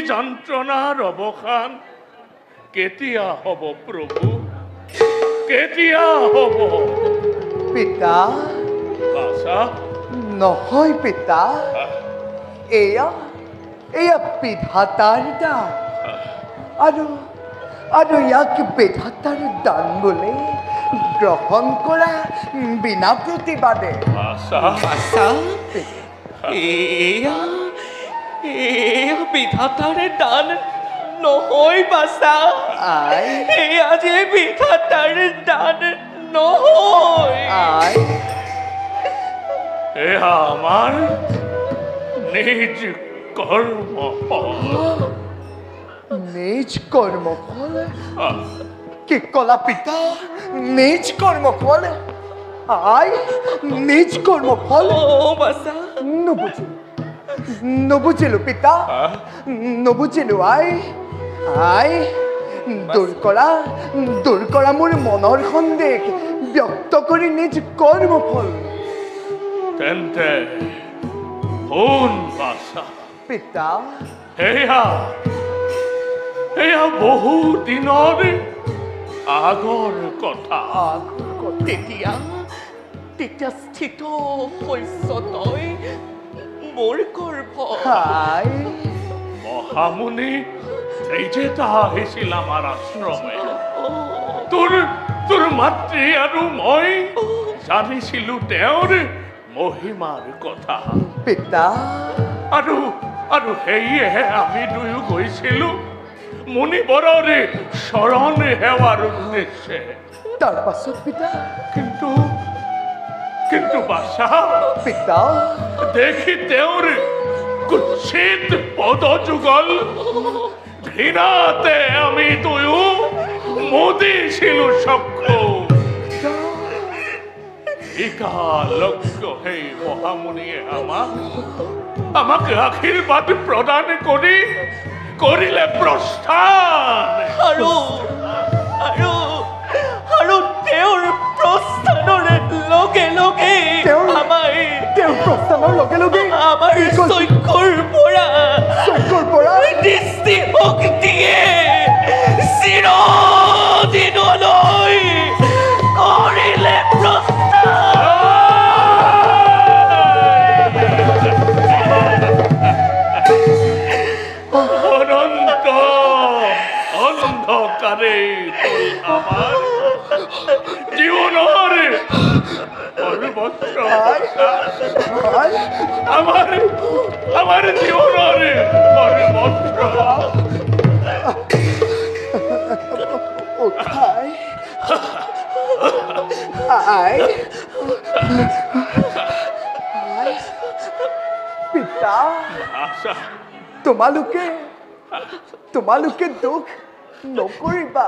যন্ত্ৰণাৰ অৱসান কেতিয়া হ'ব প্ৰভু কেতিয়া হ'ব পিতা বাছা নহয় পিতা এয়া বিধাতাৰ দান আৰু ইয়াক বিধাতাৰ দান বুলি গ্ৰহণ কৰা বিনা প্ৰতিবাদে বাছা এয়া বিধাতাৰে দান নহয় বাছা আই এয়া যে বিধাতাৰ দান নহয় এয়া আমাৰ নিজ কৰ্মফল নিজ কৰ্মফল কি কলা পিতা নিজ কৰ্মফল আই নিজ কৰ্মফল বাছা নবুজিলো পিতা নবুজিলো আই দূৰ কৰা মোৰ মনৰ সন্দেহ ব্যক্ত কৰি নিজ কৰ্মফল তেন্তে শুন বাছা পিতা এয়া বহু দিনৰ আগৰ কথা তেতিয়া স্থিত হৈছ তই মোৰ গৰ্ভ মহামুনি এই যে তা আহিছিল আমাৰ আশ্ৰমে তোৰ মাতৃ আৰু মই জানিছিলো তেওঁৰ মহিমাৰ কথা পিতা আৰু সেয়েহে আমি দুয়ো গৈছিলো মুনিবৰৰ শৰণ সেৱাৰ উদ্দেশ্যে তাৰ পাছত পিতা কিন্তু বাছা পিতা দেখি তেওঁৰ কুৎসিত পদযুগল ঘৃণাতে আমি দুয়ো মুদিছিলো চক্ষু একালজ্ঞ সেই মহামুনিয়ে আমাক আশীৰ্বাদ প্ৰদান কৰিলে প্ৰস্থান আৰু তেওঁৰ প্ৰস্থানৰে লগে লগে তেওঁৰ প্ৰস্থানৰ লগে লগে আমাৰ চক্ষুৰ পৰা দৃষ্টি শক্তিয়ে চিৰদিনলৈ কৰিলে অনন্ত অন্ধকাৰে আমাৰ জীৱনৰ সৰ্বত্ৰ আমাৰ জীৱনৰ সৰ্বত্ৰ পিতা তোমালোকে দুখ নকৰিবা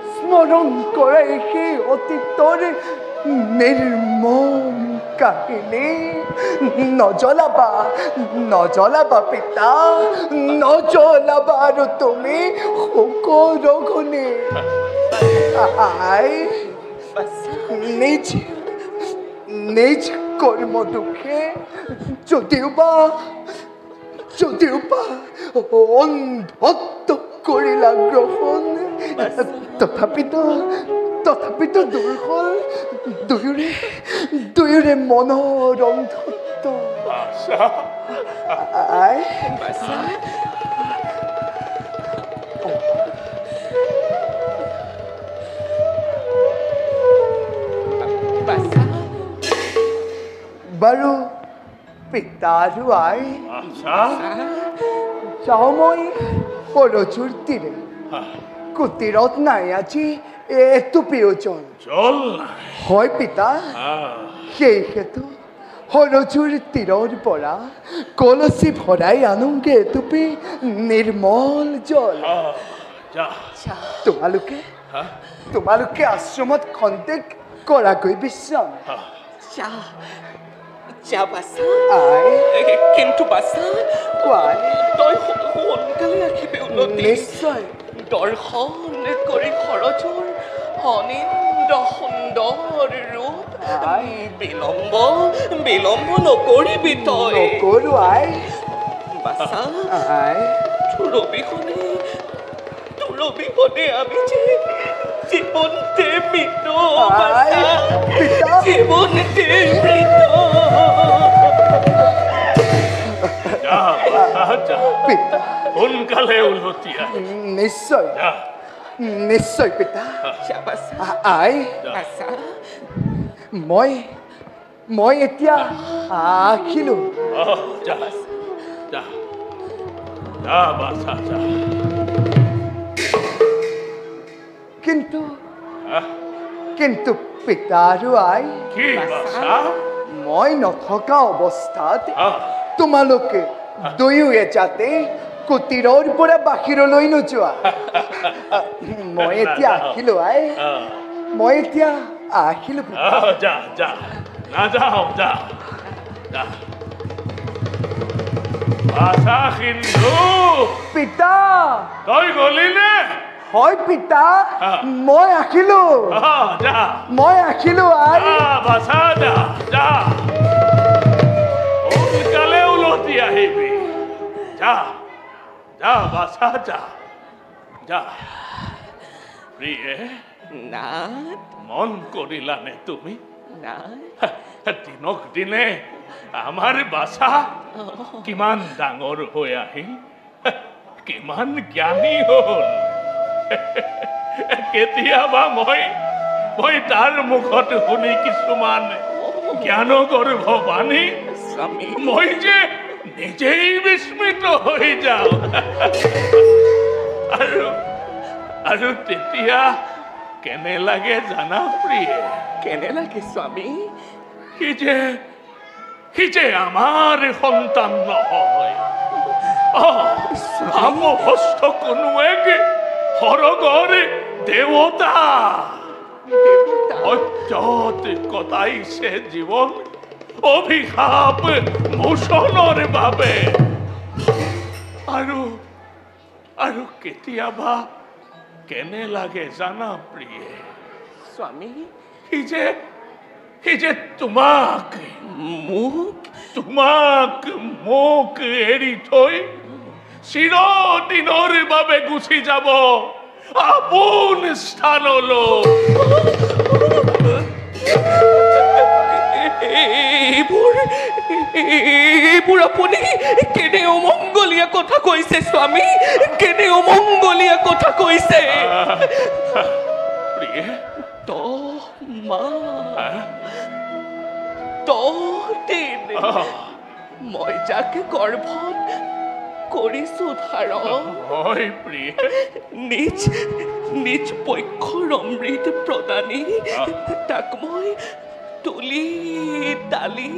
স্মৰণ কৰাই সেই অতীতৰ নিৰ্মম কাহিনী নজ্বলাবা পিতা নজ্বলাবা আৰু তুমি সকলো শুনি নিজ কৰ্ম দুখে যদিওবা অন্ধত্ব কৰিলা গ্ৰহণ তথাপিতো দূৰ হ'ল দুয়োৰে মনৰ অন্ধত্ব বাৰু পিতা আৰু আই যাওঁ মই সৰজুৰ তীৰে কুটিৰত নাই আজি এটুপি ওজন হয় পিতা সেইহেতু সৰজুৰ তীৰৰ পৰা কলচী ভৰাই আনোগে এটুপি নিৰ্মল জল তোমালোকে আশ্ৰমত খন্তেক কৰাকৈ বিশ্ৰাম কিন্তু বাছা তই সোনকালে ৰাখিবি উন্নতি নিশ্চয় দৰ্শন কৰি খৰচৰ অনিন্দ সুন্দৰ ৰূপ আই। বিলম্ব নকৰিবি তই নকৰো আই বাছা আই তোৰ অবিহনে আমি যে জীৱনতে মৃত আই পিতা জীৱনতে মৃত যা বাছা যা পিতা সোনকালে উলটি আহ নিশ্চয় যা নিশ্চয় পিতা বাছা আই বাছা মই এতিয়া আহিলো যা যা যা বাছা যা কিন্তু পিতা আৰু আই কি বাছা মই নথকা অৱস্থাত আহ তোমালোকে দুয়োৱে যাতে কুটিৰৰ পৰা বাহিৰলৈ নোযোৱা মই এতিয়া আহিলো আই মই এতিয়া আহিলো যা যা নাযাওঁ যা যা বাছা সিন্ধু পিতা তই গলি নে হয় পিতা মই আহিলো যা মই আহিলো আই বাছা যা যা সোনকালে উলটি আহিবি যা যা বাছা যা যা প্ৰিয়ে নাথ মন কৰিলানে তুমি নাথ দিনক দিনে আমাৰ বাছা কিমান ডাঙৰ হৈ আহিল কিমান জ্ঞানী হ'ল কেতিয়াবা মই তাৰ মুখত শুনি কিছুমান জ্ঞানগৰ্ভ বাণী স্বামী মই যে নিজেই বিস্মিত হৈ যাওঁ আৰু তেতিয়া কেনে লাগে জানা প্ৰিয়ে কেনে লাগে স্বামী সি যে আমাৰ সন্তান নহয় হস্ত কোনো এক সৰগৰ দেৱতা সত্যত কটাইছে জীৱন অভিশাপ মোচনৰ বাবে আৰু কেতিয়াবা কেনে লাগে জানা প্ৰিয়ে স্বামী সি যে তোমাক মোক এৰি থৈ চিৰদিনৰ বাবে গুচি যাব আপোন স্থানলৈ এইবোৰ আপুনি কেনে অমংগলীয়া কথা কৈছে স্বামী কেনে অমংগলীয়া কথা কৈছে প্ৰিয়ে 10 দিন মই যাকে গৰ্ভত কৰিছো ধাৰণ হয় প্ৰিয়ে নিজ পক্ষৰ অমৃত প্ৰদানী তাক মই তুলি তালি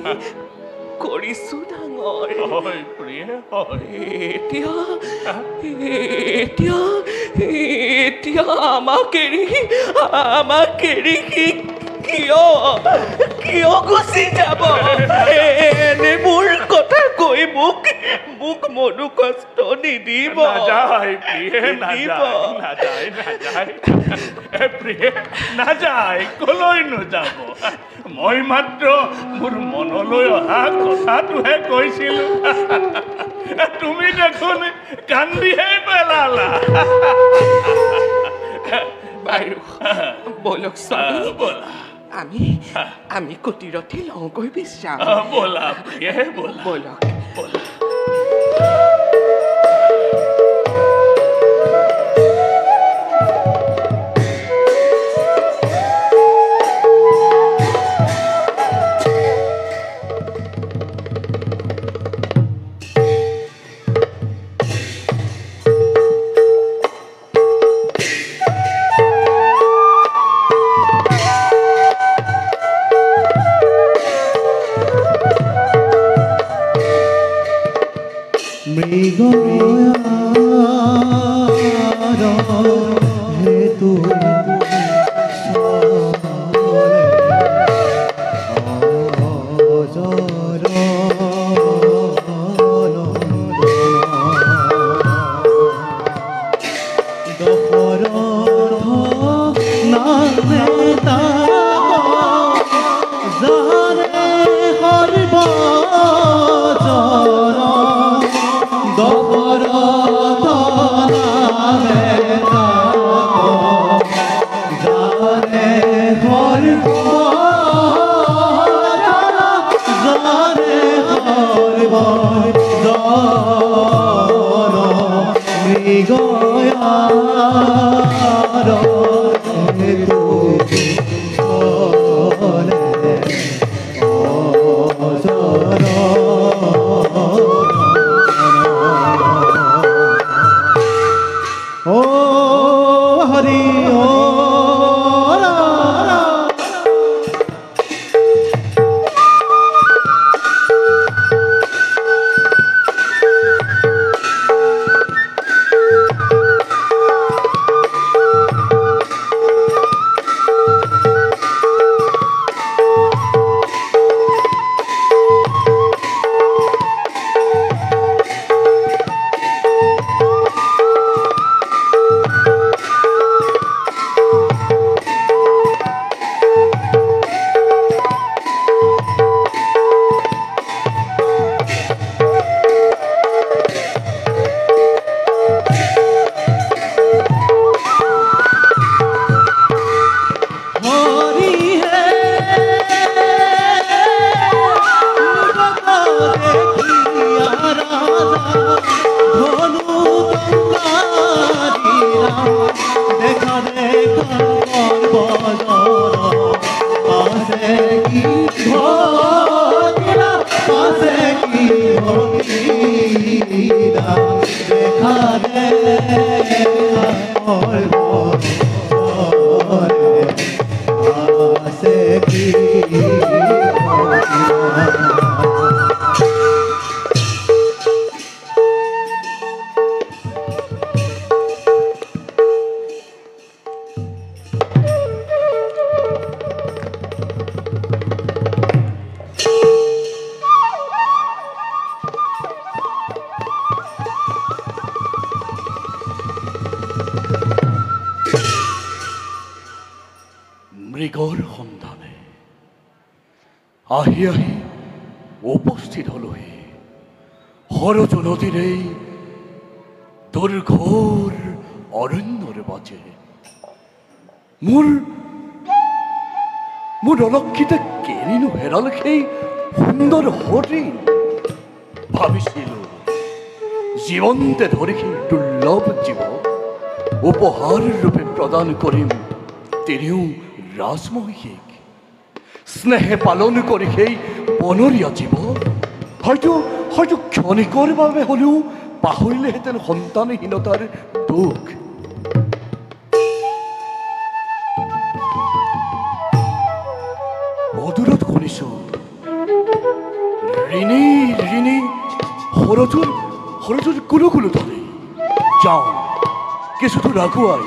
কৰিছো ডাঙৰ হয় প্ৰিয়ে হয় এতিয়া আমাক এৰি কিয় গুচি যাব এনেবোৰ কথা কৈ মোক মনো কষ্ট নিদিব নাযায় প্ৰিয়ে নাযায় প্ৰিয়ে নাযায় কলৈ নাযাব মই মাত্ৰ মোৰ মনলৈ অহা কথাটোহে কৈছিলো তুমি দেখোন কান্দিহে পেলালা বাৰু বলক স্বামী ব'লা আমি কুটিৰতে লওঁগৈ বিশ্ৰাম ব'লা প্ৰিয়ে ব'লা বলক ব'লা দশৰথ নামে তা মৃগৰ সন্ধানে আহি আহি উপস্থিত হলোহি সৰজু নদীৰে দুৰ্ঘোৰ অৰণ্যৰ মাজে। মোৰ অলক্ষিতে কেনিনো হেৰাল সেই সুন্দৰ হৰিণ। ভাবিছিলো জীৱন্তে ধৰি সেই দুৰ্লভ জীৱ উপহাৰ ৰূপে প্ৰদান কৰিম তিনিও ৰাজমহিষীক। স্নেহে পালন কৰি সেই বনৰীয়া জীৱ হয়তো ক্ষণিকৰ বাবে হ'লেও পাহৰিলেহেঁতেন সন্তানহীনতাৰ দুখ। অদূৰত শুনিছো ঋণী ঋণী সৰজুৰ কুলুকুলু ধৰে। যাওঁ কিছু দূৰ আগুৱাই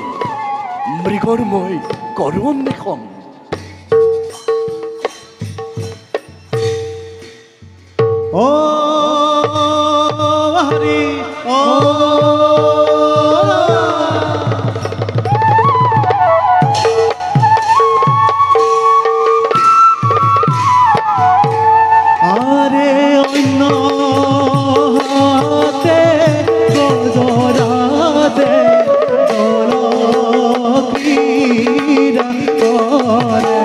মৃগৰ মই কৰো অন্বেষণ। ও হরি ও আরে অন্য হাতে গজরাতে দলক্রীড়া করে।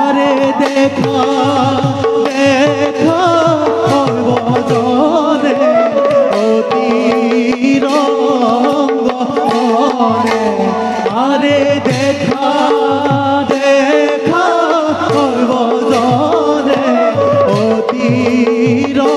আরে দেখা দেখা সর্বজনে অতিরঙ্গনে। আরে দেখা দেখা সর্বজনে অতিরঙ্গনে।